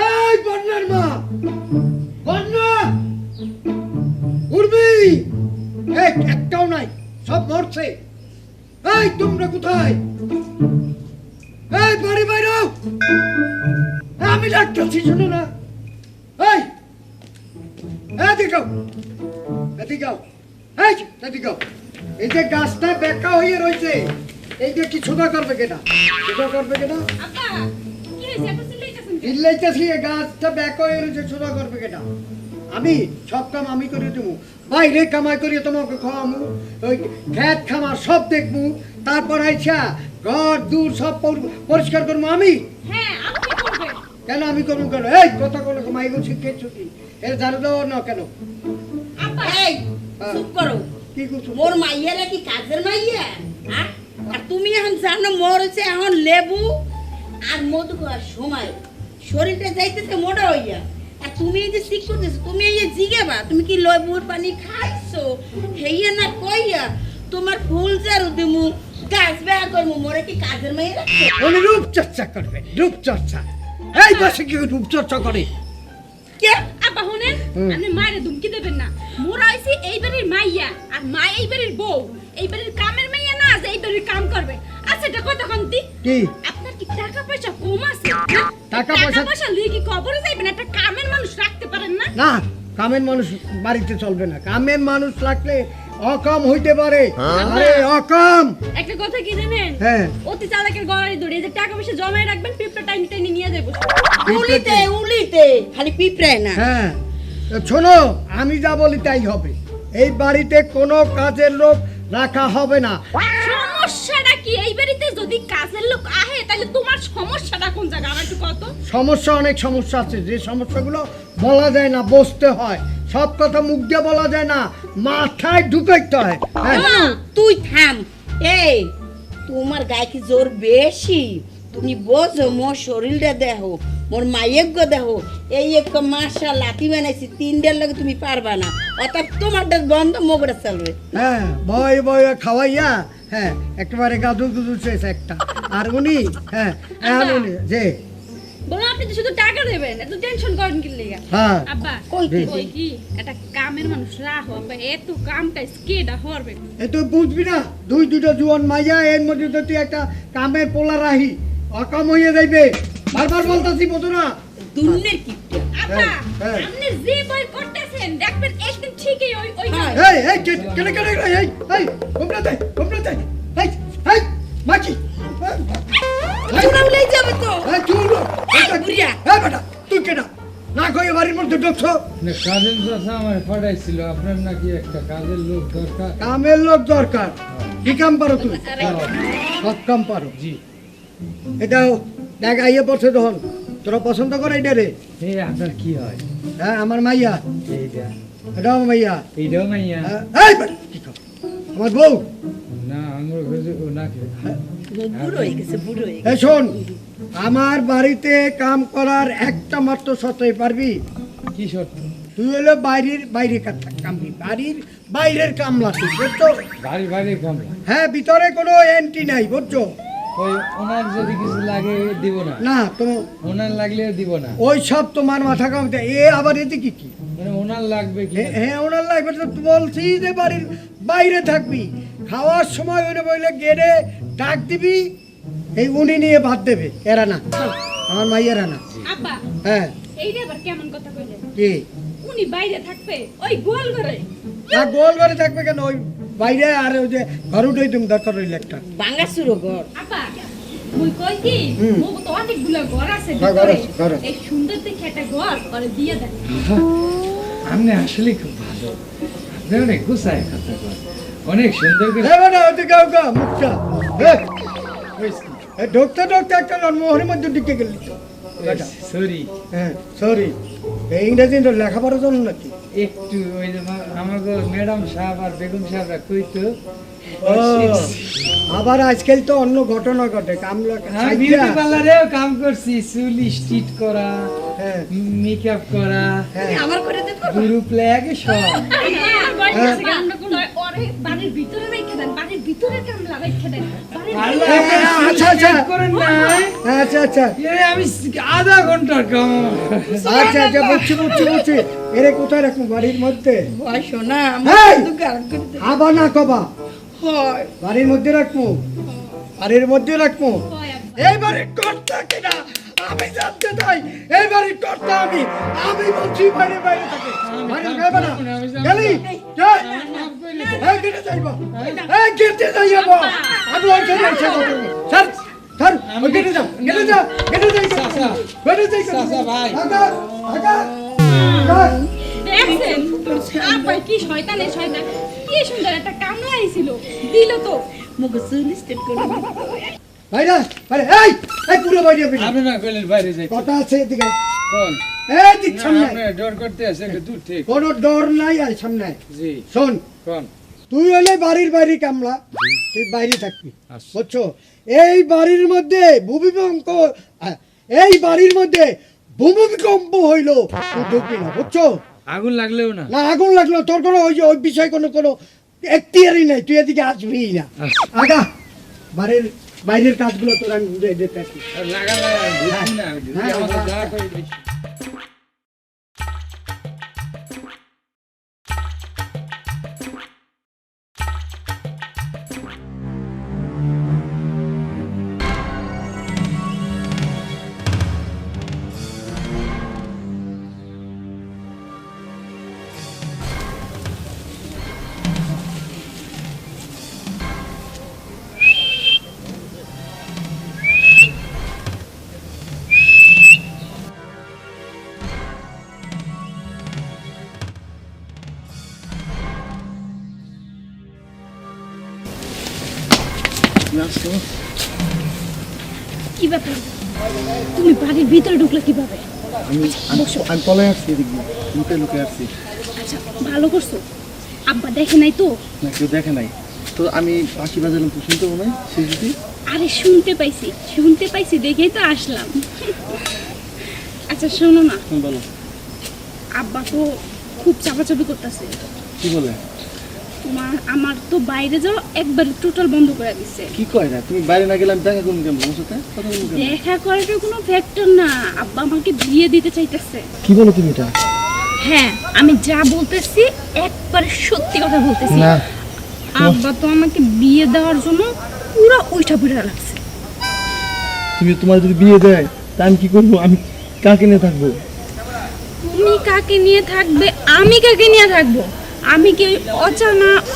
এই বন্যার মা, বন্যা উর্মি, একটাও নাই, সব মরছে। এই তোমরা কোথায়? এই বাড়ি বাইরে আমি ডাকতেছি, শোনো না? এই এদিকে এদিকে এদিকে, এই যে গাছটা বেঁকা হয়ে রয়েছে, এইটা কি ছোটা করবে কেনা? ছোটা করবে কেনা? চিল্লাইতেছি, গাছটা বেঁকা হয়ে রয়েছে, ছোটা করবে কেনা? আমি সব কাম আমি করে দেবো, বাইরে কামাই করিয়ে তোমাকে খাওয়ামু, ওই খেত খামার সব দেখবো, তারপর আইসা ঘর দূর সব পরিষ্কার করবো আমি। কেন আমি করবো কেন? এই কথা বলে মাইগো শিখেছো কি? এর জানো দাও না কেন? এই চুপ করো। কি করছো? মোর মাইয়ারা কি কাজের মাইয়া? আর তুমি এখন জানো মোর হচ্ছে এখন লেবু আর মধু খাওয়ার সময়, শরীরটা যাইতেছে মোটা হইয়া। আর তুমি এই যে ঠিক করতেছো, তুমি এই যে জিগেবা তুমি কি লেবুর পানি খাইছো হেইয়া না কইয়া তোমার ফুল জারু দিমু, গাছ বেয়া করমু, মোরে কি কাজের মাইয়া রাখছো? উনি রূপচর্চা করবে, রূপচর্চা। এই বসে কি রূপচর্চা করে? কে আব্বা শুনেন, আপনি মায়ের ধুমকি দেবেন না। মোরা হইছি এই বাড়ির মাইয়া, আর মা এই বাড়ির বউ, এই বাড়ির কামের মাইয়া না, যে এই বাড়ির কাম করবে। আচ্ছা এটা কথা কন্তি কি আপনার কি টাকা পয়সা কম আছে? টাকা পয়সা লিয়ে কি কবরে যাইবেন? একটা কামের মানুষ রাখতে পারেন না? না, কামের মানুষ বাড়িতে চলবে না। কামের মানুষ রাখলে অকাম হইতে পারে। আরে অকাম একটা কথা কি জানেন? হ্যাঁ, অতি চালাকের গলায় ধরে যে টাকা পয়সা জমায় রাখবেন, পিঁপড়া টাইম টাইম নিয়ে যাবো। উলিতে খালি পিঁপড়ায় না। হ্যাঁ শোনো, আমি যা বলি তাই হবে। এই বাড়িতে কোনো কাজের লোক রাখা হবে না। সমস্যাটা কি? এই বাড়িতে যদি কাজের লোক আহে তাহলে তোমার সমস্যাটা কোন জায়গা? আমার একটু কত সমস্যা, অনেক সমস্যা আছে, যে সমস্যাগুলো বলা যায় না, বসতে হয়। সব কথা মুখ দিয়ে বলা যায় না, মাথায় ঢুকাইতে হয়। হ্যাঁ, তুই থাম। এই তোমার গায়ে কি জোর বেশি? তুমি বোঝো মোর শরীরটা দেখো, মোর মাইয়ের গো দেখো, এই এক মাসা লাঠি বানাইছি, 3 লাগে তুমি পারবা না। অর্থাৎ তোমার বন্ধ মোগরা চলবে। হ্যাঁ, বয় বয় খাওয়াইয়া, হ্যাঁ একেবারে গাদু গুদু শেষ একটা। আর উনি হ্যাঁ এখন উনি যে বলো, আপনি তো শুধু টাকা দেবেন, এত টেনশন করেন কি লাগা? হ্যাঁ আব্বা কই কি একটা কামের মানুষ রাখো, আব্বা এত কামটা স্কেডা হরবে। এ তুই বুঝবি না, দুইটা জুয়ান মাইয়া, এর মধ্যে তো তুই একটা কামের পোলা রাহি, অকাম হয়ে যাইবে। বারবার বলতাছি বোঝো না? দুনিয়ার কিপটা। আব্বা হ্যাঁ। আপনি যে বই করতেছেন দেখবেন একদিন ঠিকই ওই ওই এই কেন তোমরা তাই এই মাছি চুরাউলাই যাবে তো। এই চুলো বুড়িয়া। এই বেটা, তুই কেনা না কই বাড়ির মধ্যে ঢুকছো? না, কাজের চাচা আমার পাঠাইছিল, আপনার নাকি একটা কাজের লোক দরকার। কামের লোক দরকার। কি কাম পারো তুমি? সব কাম পারো। জি, এটাও দেখ আইয়ে পড়ছে তখন, তোরা পছন্দ করে এটা রে? এই আপনার কি হয়? হ্যাঁ আমার মাইয়া, এইটা এটাও আমার মাইয়া। এইটাও মাইয়া? এই বেটা, কি কর? আমার বউ। না, আমার ঘরে ও নাকি বুড়ো হয়ে গেছে, বুড়ো হয়ে গেছে। এই শোন, আমার বাড়িতে কাম করার একটা মাত্র শর্তই পারবি। কি শর্ত? তুই হলো বাইরে কামবি, বাড়ির বাইরের কামলা তুই, বুঝছো? বাড়ি বাড়ি কমলা। হ্যাঁ, ভিতরে কোনো এন্ট্রি নাই, বুঝছো? ওই ওনার যদি কিছু লাগে দিব না, না তো ওনার লাগলেও দিব না। ওই সব তোমার মাথা কামতে। এ আবার এদিকে কি? মানে ওনার লাগবে কি? হ্যাঁ ওনার লাগবে তো, বলছি যে বাড়ির বাইরে থাকবি, খাওয়ার সময় ওনে বইলে গেড়ে ডাক দিবি, এই উনি নিয়ে ভাত দেবে, এরা না, আমার মাইয়েরা না। আব্বা হ্যাঁ এইটা আবার কেমন কথা কইলেন? কি? উনি বাইরে থাকবে ওই গোল ঘরে? না, গোল ঘরে থাকবে কেন? ওই বাইরে, আর ওই যে ঘর উঠেই তুমি দরকার রইল একটা। ভাঙা শুরু কর। আব্বা মুই কই কি মো তো অনেকগুলো ঘর আছে হ্যাঁ, ঘর ভিতরে, আছে, ঘর আছে। এই সুন্দর দেখে একটা ঘর করে দিয়ে দেন। আপনি আসলে খুব ভালো, আপনি অনেক গুছায় কথা বলেন, অনেক সুন্দর করে। হ্যাঁ বেটা, ওদিকে গা মুখটা ঢুকতে ঢুকতে একটা জন্মহরের মধ্যে ঢুকে গেলি তো। সরি, হ্যাঁ সরি, ইংরেজি তো লেখাপড়ার জন্য নাকি? একটু ওই যে আমাকে ম্যাডাম সাহেব আর বেগম সাহেবরা কইতো। ও, আবার আজকাল তো অন্য ঘটনা ঘটে, কামলা আমি বিউটি পার্লারেও কাম করছি, চুল স্ট্রিট করা, হ্যাঁ মেকআপ করা, হ্যাঁ আমার করে দে তো। গ্রুপ লাগে সব। আমার বয়স আছে, আমরা কোন ওর আমারে বাড়ির ভিতরে রেখে দেন, বাড়ির ভিতরে কামলা রেখে দেন, বাড়ির আল্লাহ, ভিতরে- আপনি আচ্ছা, আচ্ছা। চিন্তা করেন না। আচ্ছা আচ্ছা আমি আধা ঘন্টার কাম। আচ্ছা আচ্ছা বুঝছি এরে কোথায় রাখবো বাড়ির মধ্যে ওই শোনা এই! আমার দুঃখ আর করতে আবার না কবা হয় বাড়ির মধ্যে রাখবো বাড়ির মধ্যে রাখবো হয় আব্বা। এই বাড়ির কর্তা কিনা আমি জানতে চাই এই বাড়ির কর্তা আমি বলছি বাইরে বাইরে থাকে বাইরে যাবে না গেলি যাই এই গেটে যাইবো এই গেটে যাইবো আমি ওইখানে এসে কথা বলবো স্যার স্যার ওই গেটে যাও গেটে যাও গেটে যাই গেটে যাই চাচা ভাই। আগা আগা আগা দেখছেন আব্বা কি শয়তান কি সুন্দর একটা কামলা আইছিল, দিল তো। মুখে চুল স্টেট করে বাইরে বাইরে এই পুরো বাইরে আপনি আপনি না কইলেন বাইরে যাই। কথা আছে এদিকে কোন? এই দিক না, সামনে আপনি ডর করতে আছে একটু দূর থেকে। কোনো ডর নাই আর সামনে জি, শোন কোন? তুই হলে বাড়ির বাইরে কামলা তুই বাইরে থাকবি আচ্ছা। বুঝছো এই বাড়ির মধ্যে ভূমিকম্প এই বাড়ির মধ্যে ভূমিকম্প হইলো তুই ঢুকবি না বুঝছো আগুন লাগলেও না। না আগুন লাগলো তোর কোনো ওই বিষয়ে কোনো এখতিয়ারই নাই তুই এদিকে আসবি না আচ্ছা। আগা বাইরের কাজগুলো তোর আমি বুঝাই দিতে আছি আর লাগালে আর ঢুকবি না। হ্যাঁ, আমাদের হ্যাঁ। যা করি বেশি। কি ব্যাপার, তুমি বাড়ির ভিতরে ঢুকলে কিভাবে? আমি পলায় আসছি এদিক দিয়ে লুকে আসছি আচ্ছা ভালো করছো, আব্বা দেখে নাই তো? না কেউ দেখে নাই তো আমি পাখি বাজালাম তো শুনতে মনে হয় সে যদি আরে শুনতে পাইছি দেখেই তো আসলাম। আচ্ছা শোনো না, বলো আব্বা তো খুব চাপাচাপি করতেছে। কি বলে আমার তো বাইরে যাও একবার টোটাল বন্ধ করে দিচ্ছে। কি কয় না তুমি বাইরে না গেলে আমি দেখা করুন কেমন সাথে কথা বলুন কেন দেখা করাটা কোনো ফ্যাক্টর না, আব্বা আমাকে বিয়ে দিতে চাইতেছে। কি বলো তুমি এটা হ্যাঁ আমি যা বলতেছি একবার সত্যি কথা বলতেছি। না আব্বা তো আমাকে বিয়ে দেওয়ার জন্য পুরো উইঠা পুরা লাগছে। তুমি তোমার যদি বিয়ে দেয় তা আমি কি করবো আমি কাকে নিয়ে থাকবো তুমি কাকে নিয়ে থাকবে, আমি কাকে নিয়ে থাকবো? আমি কি ওই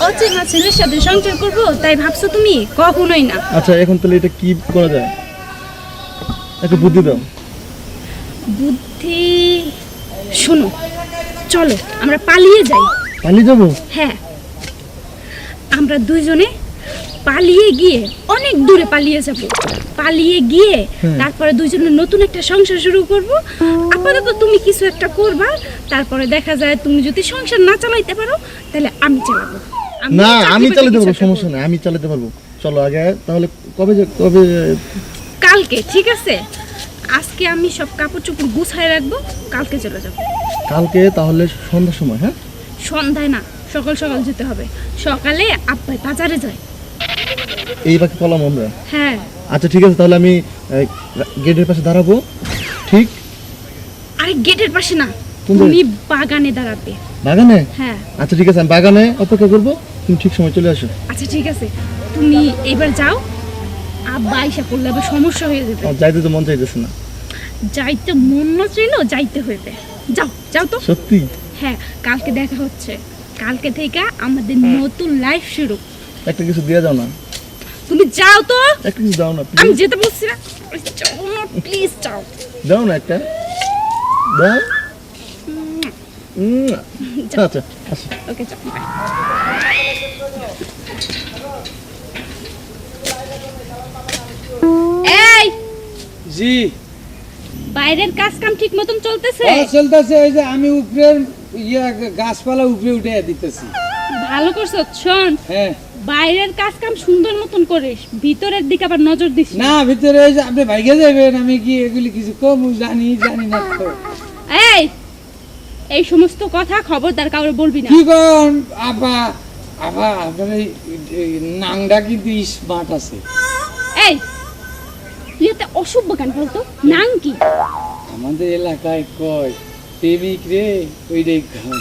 অচেনা ছেলের সাথে সংসার করব তাই ভাবছো তুমি? কখনোই না। আচ্ছা এখন তাহলে এটা কি করা যায় একটা বুদ্ধি দাও বুদ্ধি শোনো, চলো আমরা পালিয়ে যাই। পালিয়ে যাবো হ্যাঁ আমরা দুইজনে পালিয়ে গিয়ে অনেক দূরে পালিয়ে যাব, পালিয়ে গিয়ে তারপরে দুইজনে নতুন একটা সংসার শুরু করব। আপাতত তুমি কিছু একটা করবা, তারপরে দেখা যায় তুমি যদি সংসার না চালাইতে পারো তাহলে আমি চালাবো। না আমি চাকরি-বাকরি চালাতে কিছু পারবো একটা সমস্যা করবো। নেই আমি চালাতে পারবো চলো আগে তাহলে কবে কালকে ঠিক আছে, আজকে আমি সব কাপড় চোপড় গুছায় রাখবো, কালকে চলে যাব। কালকে তাহলে সন্ধ্যার সময় হ্যাঁ সন্ধ্যায় না, সকাল সকাল যেতে হবে। সকালে আব্বাই বাজারে যায়। এই বাকি পলাম আমরা হ্যাঁ আচ্ছা ঠিক আছে তাহলে আমি গেটের পাশে দাঁড়াবো ঠিক আরে গেটের পাশে না, কোন তুমি বাগানে দাঁড়াবে। বাগানে হ্যাঁ আচ্ছা ঠিক আছে আমি বাগানে অপেক্ষা করবো তুমি ঠিক সময় চলে আসো আচ্ছা ঠিক আছে, তুমি এবার যাও। আব্বা আইসা করলে আবার সমস্যা হয়ে যাবে। আমার যাইতে তো মন চাইতেছে না যাইতে মন না চাইলো যাইতে হইবে। যাও যাও তো। সত্যি হ্যাঁ কালকে দেখা হচ্ছে, কালকে থেকে আমাদের নতুন লাইফ শুরু। একটা কিছু দিয়ে যাও না তুমি যাও তো, একটা কিছু দাও না আমি প্লিজ যেতে বলছি না। যাও না প্লিজ, যাও। দাও না একটা দাও আচ্ছা আচ্ছা ওকে যাও। এই জি, বাইরের কাজ কাম ঠিক মতন চলতেছে? চলতেছে। ওই যে আমি উপরের গাছপালা উপরে উঠে দিতেছি। ভালো করছো। শোন, হ্যাঁ বাইরের কাজ কাম সুন্দর মতন করিস, ভিতরের দিকে আবার নজর দিস। না ভিতরে ওই যে আপনি ভাইগে যাবেন, আমি কি এগুলি কিছু কম জানি না তো। এই এই সমস্ত কথা খবরদার কাউরে বলবি না। কি কোন আব্বা, আবার আপনার এই নাংটা কিন্তু স্মার্ট আছে। এই তুই এত অসভ্য কেন বলতো? নাম কি? আমাদের এলাকায় কয় প্রেমিক রে ওইটাই কয়।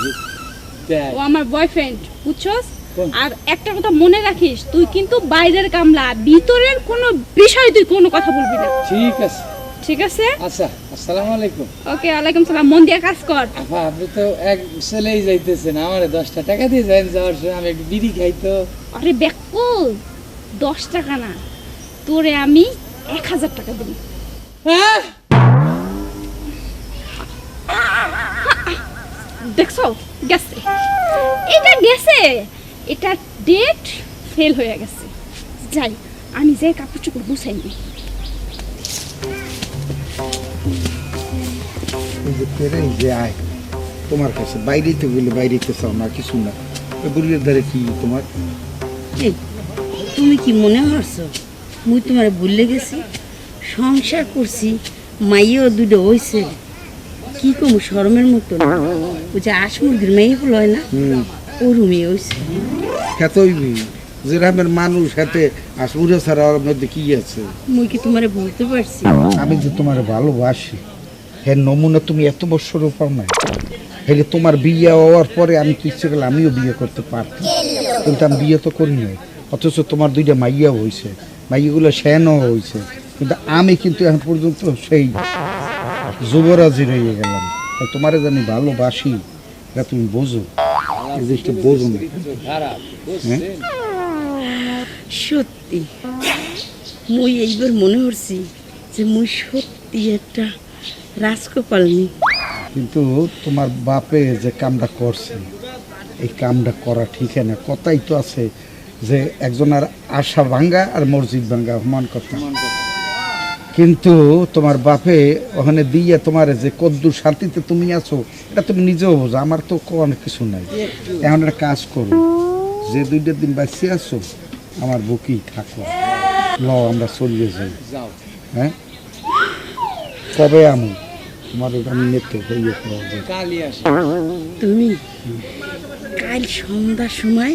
ও আমার বয়ফ্রেন্ড, বুঝছস? কোন? আর একটা কথা মনে রাখিস, তুই কিন্তু বাইরের কামলা, ভিতরের কোনো বিষয়ে তুই কোনো কথা বলবি না, ঠিক আছে ঠিক আছে? আচ্ছা, আসসালামু আলাইকুম। ওকে, ওয়ালাইকুম সালাম। মন দিয়ে কাজ কর। আপা আপনি তো এক চলেই যাইতেছেন, আমার 10টা টাকা দিয়ে যান, যাওয়ার সময় আমি একটু বিড়ি খাইতো। আরে বেকুল, 10 টাকা না, তোরে আমি 1000 টাকা দেব। হ্যাঁ দেখছো, গেছে, এটা গেছে, এটা ডেট ফেল হয়ে গেছে। যাই, আমি যে কাপড় চোপড় গুছাই নি। এই যে পেরে যে আয় তোমার কাছে বাইরেতে গেলে বাইরেতে চাও না কিছু না, ওই বুড়ির ধারে কি তোমার? এই, তুমি কি মনে করছো মুই তোমার ভুলে গেছি? সংসার করছি, মাইও দুটো হইছে, কি কম শরমের মতো না। ওই যে আশ মুরগির মেয়ে হলো হয় না, ওরু মেয়ে হইছে। হ্যাঁ তো যে রামের মানুষ হাতে আসুরে ছাড়া ওর মধ্যে কি আছে? মুই কি তোমারে বলতে পারছি? আমি যে তোমার ভালোবাসি, হ্যাঁ নমুনা তুমি এত বছরও পাও না। হেলে তোমার বিয়ে হওয়ার পরে আমি তো ইচ্ছে করলে আমিও বিয়ে করতে পারতাম, কিন্তু আমি বিয়ে তো করি নাই। অথচ তোমার 2টা মাইয়াও হয়েছে, মাইয়াগুলো শ্যানও হয়েছে, কিন্তু আমি কিন্তু এখন পর্যন্ত সেই যুবরাজি রয়ে গেলাম। তোমারে জানি ভালোবাসি, এটা তুমি বোঝো, এই জিনিসটা বোঝো না। খারাপ হ্যাঁ সত্যি মুই এইবার মনে করছি যে মুই সত্যি একটা রাজকপালনি। কিন্তু তোমার বাপে যে কামটা করছে, এই কামটা করা ঠিক না। কথাই তো আছে যে একজনের আশা ভাঙ্গা আর মসজিদ ভাঙ্গা সমান কথা। কিন্তু তোমার বাপে ওখানে দিয়ে তোমার যে কদ্দুর শান্তিতে তুমি আছো, এটা তুমি নিজেও বোঝো। আমার তো অনেক কিছু নাই। এখন একটা কাজ করো, যে 2টা দিন বাঁচিয়ে আছো আমার বুকেই থাকো, ল আমরা চলিয়ে যাই। যাও। হ্যাঁ কবে আমি তোমার আমি নেতে হইয়ে পাওয়া যায়। কালই আসে। তুমি কাল সন্ধ্যার সময়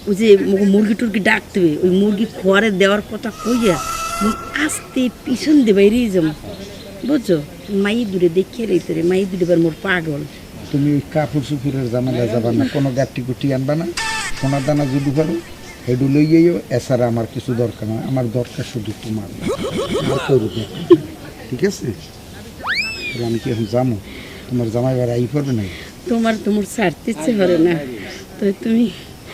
ওই যে মুরগি টুরগি ডাকতে হবে, ওই মুরগি খোয়ারে দেওয়ার কথা কইয়া মুই আস্তে পিছন দিয়ে বাইরেই যাবো, বুঝছো? মাই দূরে দেখিয়ে রইতে রে, মাই দূরে বার মোর পাগল। তুমি ওই কাপড় চুপুরের জামালা যাবা না, কোনো গাটি গুটি আনবা না, সোনার দানা যদি পারো হেডু লইয়েও। এছাড়া আমার কিছু দরকার না, আমার দরকার শুধু তোমার, আর কারো দরকার না। ঠিক আছে? তাহলে আমি কি এখন যাবো? তোমার জামাই বার আই পড়বে না? তোমার তোমার ছাড়তে ইচ্ছে করে না, তো তুমি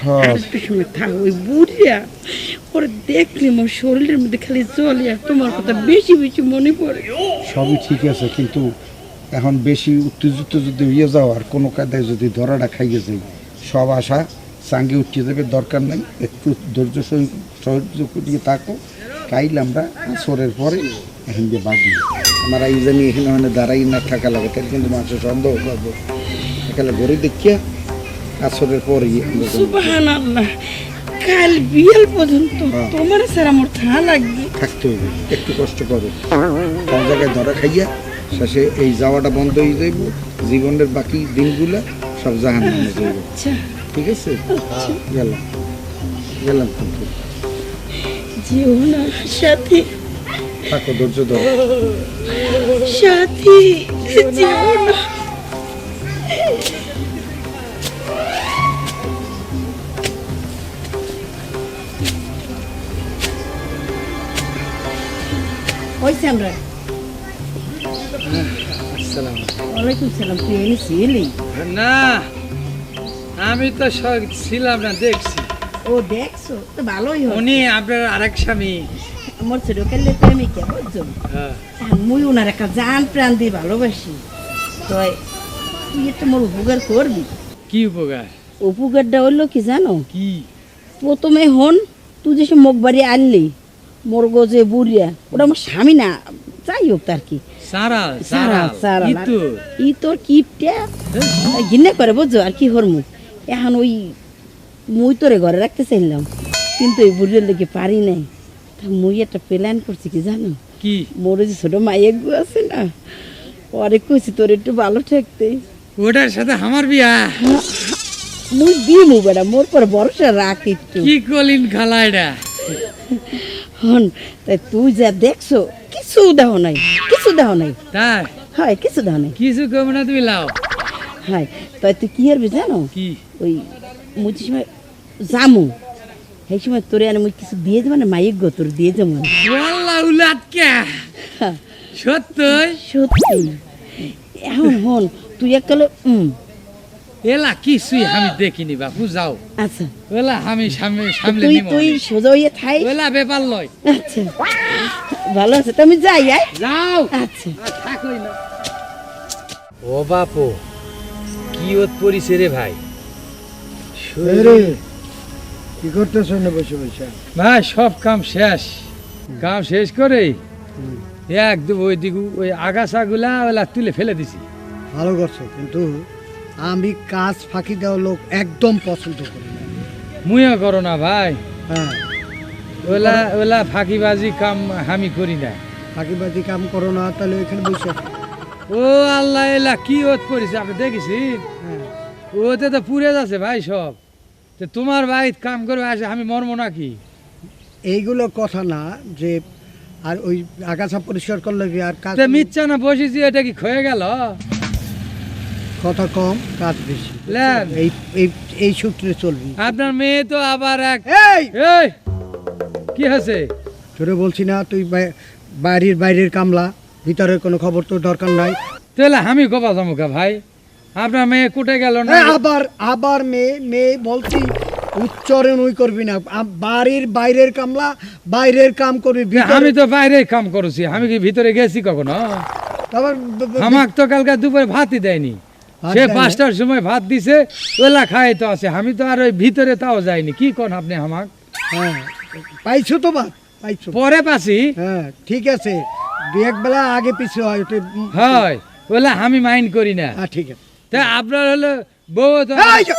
হ্যাঁ আরেকটু সময় থাকো। ওই বুড়িয়া ওরে দেখলে মোর শরীরের মধ্যে খালি জলে, আর তোমার কথা বেশি বেশি মনে পড়ে। সবই ঠিক আছে, কিন্তু এখন বেশি উত্তেজিত যদি হয়ে যাও আর কোনো কায়দায় যদি ধরাটা খাইয়ে যাই, সব আশা সাঙ্গে উঠিয়ে যাবে। দরকার নাই, একটু ধৈর্য সহ্য করিয়ে থাকো। কাইল আমরা আসরের পরে এখন দিয়ে বাগি আমার এই জানি এখানে মানে দাঁড়াই না থাকা লাগে, তাহলে কিন্তু মানুষের সন্দেহ করবো। এখানে ঘরে দেখিয়া আসরের পরে আমরা যাবো। সুবহানাল্লাহ, কাল বিয়েল পর্যন্ত তোমার সারা মোর থা লাগবে। থাকতে হবে, একটু কষ্ট করো। সব জায়গায় ধরা খাইয়া শেষে এই যাওয়াটা বন্ধ হয়ে যাইব, জীবনের বাকি দিনগুলা সব জাহান নামে যাইব। আচ্ছা ঠিক আছে? গেলাম গেলাম, কিন্তু জীবনের সাথী থাকো, ধৈর্য ধরো। সাথী জীবন। হয়েছে আমরা। আসসালামু ওয়ালাইকুম সালাম। তুই এনেছি এলি? না, আমি তো ছিলাম না, দেখছি। ও দেখছো তো ভালোই হয়। উনি আপনার আরেক স্বামী। আমার ছোটকালে প্রেমিকা, বুঝছো? হ্যাঁ। মুই ওনার একটা জান প্রাণ দিয়ে ভালোবাসি। তো তুই একটু মোর উপকার করবি। কি উপকার? উপকারটা হলো কি জানো? কি? প্রথমে হন, তুই যে মুখ বাড়ি আনলি মোর গজে বুড়িয়া, ওটা আমার স্বামী না, যাই হোক তার কি সারা সারা সারা কি তো? ই তোর কিপটা ঘিন্না করে, বুঝছো? আর কি হরমু এখন ওই মুই তোরে ঘরে রাখতে চাইলাম, কিন্তু ওই বুড়ির লেগে পারি নাই। তা মুই একটা প্ল্যান করছি কি জানো? কি? মোর যে ছোট মাইয়া গু আছে না, ওরে কইছি তোর একটু ভালো ঠেকতে। ওটার সাথে আমার বিয়া? মুই দিমু বেটা, মোর পর ভরসা রাখ একটু। কি কলিন খালা এটা? হন, তাই তুই যা দেখছো কিছু দেহ নাই, কিছু দেহ নাই। তাই হয় কিছু দেহ নাই। কিছু কম না, তুমি লাও। হয় তাই তুই কি হারবি জানো? কি? ওই মুই সময় জামু সেই সময় তোরে আর মুই কিছু দিয়ে যাবো না, মাইক গো তোর দিয়ে যাবো। ওয়াল্লাহ উলাটকা সত্যই? সত্যি। এখন হন তুই এককালে এলা কিছুই আমি দেখিনি বাপু, যাও। আচ্ছা ওলা আমি সামলে তুই নিব। তুই সোজা হইয়া থাই। ওলা ব্যাপার লয়। আচ্ছা ভালো আছে, তুমি যাই আয়। যাও। আচ্ছা ও বাপু, কি ওত পরিছে রে ভাই? কি করতেছ না বসে বসে? ভাই সব কাম শেষ, কাম শেষ করে একদম ওই দিকে ওই আগাছাগুলা ওলা তুলে ফেলে দিছি। ভালো করছো, কিন্তু আমি কাজ ফাঁকি দেওয়া লোক একদম পছন্দ করি না। মুইও করো না ভাই, হ্যাঁ, ওলা ওলা ফাঁকিবাজি কাম আমি করি না। ফাঁকিবাজি কাম করো না, তাহলে এখানে বসে ও আল্লাহ, এলা কি ওত পরিছে আপনি দেখেছি? হ্যাঁ, ওতে তো পুড়ে যাচ্ছে ভাই সব। তো তোমার ভাই কাম করবে আসে, আমি মরবো নাকি? এইগুলো কথা না যে আর ওই আগাছা পরিষ্কার করলে কি আর কাজ? তে মিথ্যা না বসেছি, এটা কি ক্ষয়ে গেল? কথা কম, কাজ বেশি। লেন। এই এই এই সূত্রে চলবি। আপনার মেয়ে তো আবার এক এই এই কি হয়েছে? তোরে বলছি না, তুই বাড়ির বাইরের কামলা, ভিতরের কোনো খবর তোর দরকার নাই। তাহলে আমি গোপা জমুকা ভাই, আপনার মেয়ে কুটে গেল না? আবার আবার মেয়ে মেয়ে বলছি, উচ্চারণ ওই করবি না। বাড়ির বাইরের কামলা, বাইরের কাম করবি। আমি তো বাইরে কাম করেছি, আমি কি ভিতরে গেছি কখনো? আবার আমাক তো কালকে দুপুরে ভাতই দেয়নি, ভাত সে দেয় না? 5টার সময় ভাত দিছে, ওলা খাই তো আছে। আমি তো আর ওই ভিতরে তাও যাইনি। কি কোন আপনি আমাক? হ্যাঁ, পাইছো তো ভাত, পাইছো। পরে পাছি। হ্যাঁ ঠিক আছে, দু এক বেলা আগে পিছু হয় ওটা। হয় ওলা আমি মাইন্ড করি না। হ্যাঁ ঠিক আছে। তা আপনার হলো বউ তো এই যে!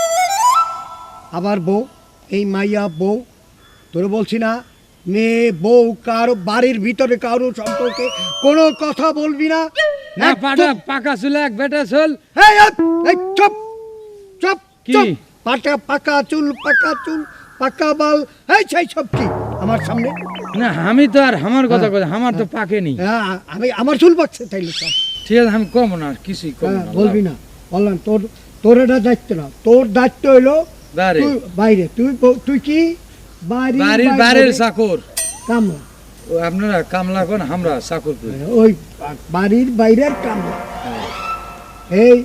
আবার বউ, এই মাইয়া বউ, তোরে বলছি না, মেয়ে বউ কারো বাড়ির ভিতরে কারো সম্পর্কে কোনো কথা বলবি না। না পাটা একদম। পাকা চুল এক বেটা চুল। এই, এই, চুপ চুপ কি? চুপ। পাকা চুল, পাকা বাল, এই সেই সব কি আমার সামনে? না আমি তো আর আমার কথা কথা, আমার তো পাকেনি। হ্যাঁ, আমি আমার চুল পাকছে তাইলে সব। ঠিক আছে, আমি কম না, কিছুই কম হ্যাঁ, না। বলবি না, বললাম তোর এটা দায়িত্ব না, তোর দায়িত্ব হইলো বাড়ি তুই বাইরে, তুই কি বাড়ির বাইরের চাকর। কামলা, ও আপনারা কামলা কোন, আমরা চাকর করি। ওই বাড়ির বাইরের কামলা। এই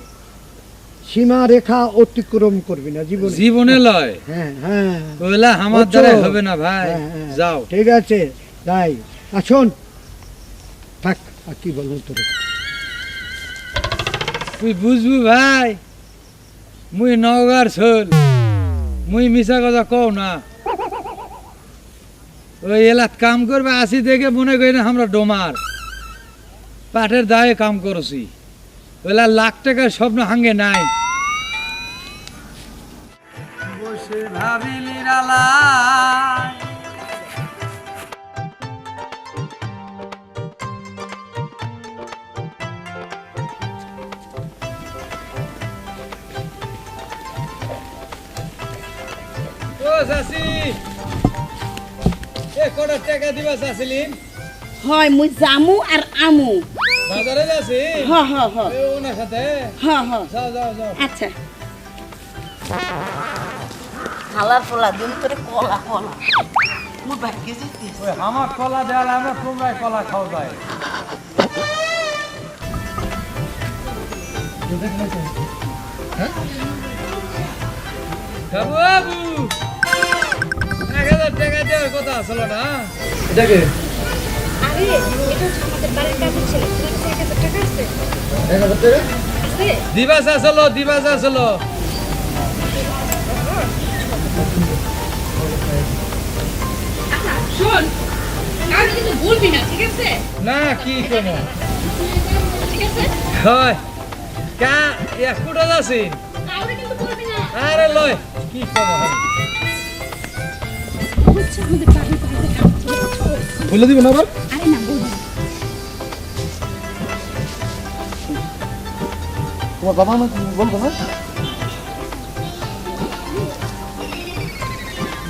সীমা রেখা অতিক্রম করবি না জীবনে। জীবনে লয় হ্যাঁ হ্যাঁ, ওলা আমার বুঝছো? দ্বারা হবে না ভাই। হ্যাঁ, হ্যাঁ। যাও। ঠিক আছে যাই। আর শোন, থাক, আর কি বলবো তোর। তুই বুঝবি ভাই, মুই নওগাঁর ছোল, মুই মিছা কথা কও না। ওই এলাত কাম করবে আসি দেখে মনে করি না আমরা ডোমার পাটের দায়ে কাম করছি। ওলা লাখ টাকার স্বপ্ন হাঙ্গে নাই। বসে ভাবিলি রালা ও চাচি, এ কটা টাকা দিবা চাচিলিন? হয় মুই জামু আর আমু। বাজারে যাচ্ছি। হ হ হ ওনার সাথে হ হ। যাও যাও যাও। আচ্ছা হালার পোলা দিন করে কলা কলা মুই বাড়িতে যেতে। ওই আমার কলা দেওয়ালে আমরা তোমরাই কলা খাও যায়। বাবু 1000 টাকা দেওয়ার কথা আসলো না? এটাকে আরে এটা হচ্ছে আমাদের বাড়ির কাজের ছেলে, তোমার কাছে 1000 টাকা আছে? 1000 টাকা আছে? দিবাস আসলো, দিবাস আসলো। আচ্ছা শোন, কাজ কিন্তু বলবি না, ঠিক আছে? না কি কোনো ঠিক আছে? হয় কা এক ফুটা যাচ্ছি। কাউরে কিন্তু বলবি না। আরে লয় কি কোনো হচ্ছে আমাদের বাড়ির বাইরে কাজ ছেলে। বলে দিব না আবার? আরে না বলবি না। তোমার বাবা মা বলবো না?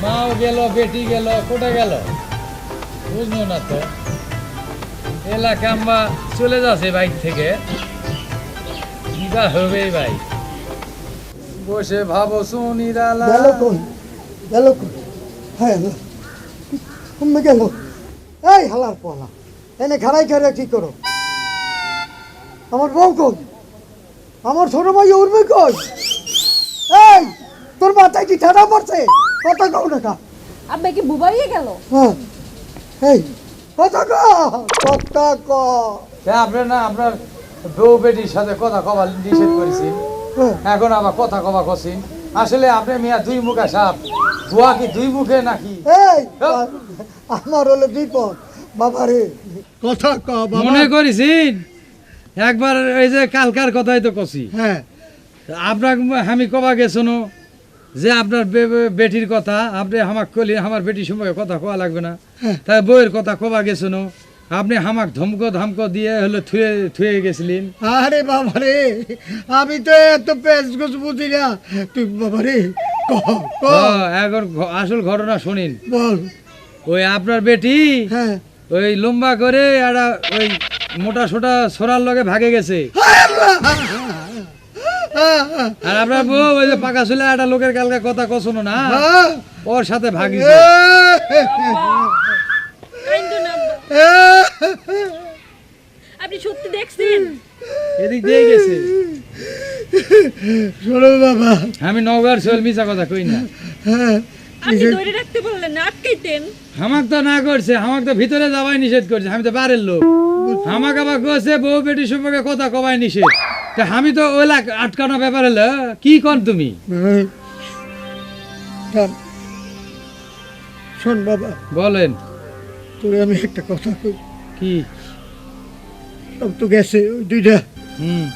মাও গেল বেটি গেল কোটা গেল বুঝলো না তো এলাকা আমরা চলে যাচ্ছে বাইক থেকে কিবা হবে ভাই বসে ভাবো সুনিরালা গেল কই গেল কই হ্যাঁ কমে গেল এই হালার পলা এনে খাড়াই খাড়াই কি করো আমার বউ কই আমার ছোট ভাই উঠবে কই এই তোর মাথায় কি ঠাডা পড়ছে কত কও টাকা আব্বা কি বুবাইয়ে গেল? হ্যাঁ এই কত কত ক আপনার না আপনার বউ বেটির সাথে কথা কবা নিষেধ করেছি এখন আবার কথা কবা কছিন আসলে আপনি মিয়া দুই মুখে সাপ ধোয়া কি দুই মুখে নাকি এই আমার হলো বিপদ বাবারে কথা ক বাবা মনে করেছেন একবার এই যে কালকার কথাই তো কছি হ্যাঁ আপনার আমি কবা গেছনো যে আপনার বেটির কথা আপনি হামাক কলি আমার বেটির সম্পর্কে কথা কওয়া লাগবে না তাই বউয়ের কথা কবা গেছনো আপনি হামাক ধমক দিয়ে হলো থুয়ে গেছিলেন আরে বাবারে আমি তো এত পেঁচ গোছ বুঝি না তুই বাবারে ক ক এখন আসল ঘটনা শুনিন বল ওই আপনার বেটি হ্যাঁ ওই লম্বা করে একটা ওই মোটা সোটা সোরার লগে ভাগে গেছে আর আপনার বউ ওই যে পাকা চুলে একটা লোকের কালকে কথা কছনো না ওর সাথে ভাগিছে কাইন্দো না আব্বা। আপনি সত্যি দেখছেন? এদিক দিয়ে গেছে শোনো বাবা আমি নওগাঁর সোহেল মিছা কথা কই না হ্যাঁ আপনি ধরে রাখতে বললেন না, আটকাইতেন। হামাক তো না করছে হামাক তো ভিতরে যাওয়াই নিষেধ করছে আমি তো বাড়ির লোক হামাক আবার কছে বউ বেটি সম্পর্কে কথা কবাই নিষেধ তা আমি তো ওইলা আটকানো ব্যাপার হলো কি কন তুমি থাম। শোন বাবা বলেন তোরে আমি একটা কথা কই কি সব তো গেছে ওই দুইটা হুম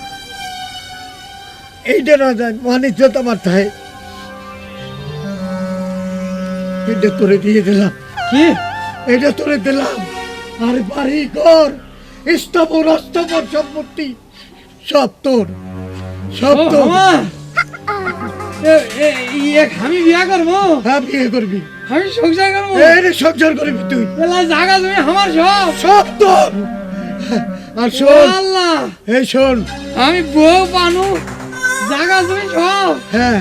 এইটা না যায় বাণিজ্য আমার তাই এটা তোরে দিয়ে দিলাম কি এটা তোরে দিলাম আর বাড়ি ঘর স্থাপন অস্থাপন সম্পত্তি সব তোর সব ও, তোর মামা! আমি বিয়া করবো হ্যাঁ বিয়ে করবি আমি সংসার করবো এই সংসার করবি তুই এলা জাগা তুমি আমার সব সব তোর আর শোন আল্লাহ এই শোন আমি বউ পানু জাগা তুমি সব হ্যাঁ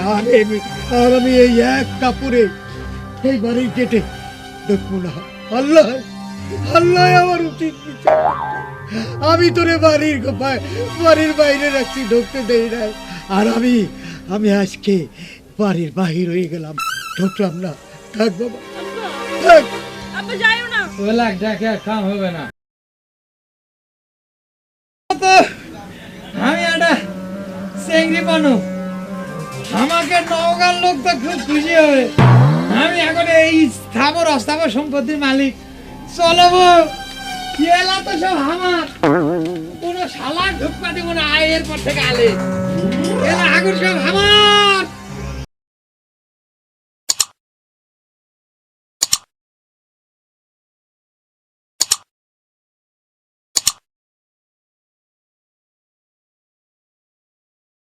আর আমি এই এক কাপড়ে এই বাড়ির গেটে দেখবো না আল্লাহ আল্লাহ আমার উচিত বিচার করছে। আমি তোরে বাড়ির বাইরে রাখছি ঢুকতে দেই নাই আর আমি আজকে বাড়ির বাহির হয়ে গেলাম ঢুকলাম না থাক বাবা থাক আব্বা যাইও না। ওলা ডাকে আর কাম হবে না আমি একটা চেংড়ি পানু আমাকে নওগাঁর লোক তো খুব খুশি হবে আমি এখন এই স্থাবর অস্থাবর সম্পত্তির মালিক চলবো এলা তো সব আমার কোনো শালা ঢুকপা দিব না এরপর থেকে আলে এলা আগুন সব আমার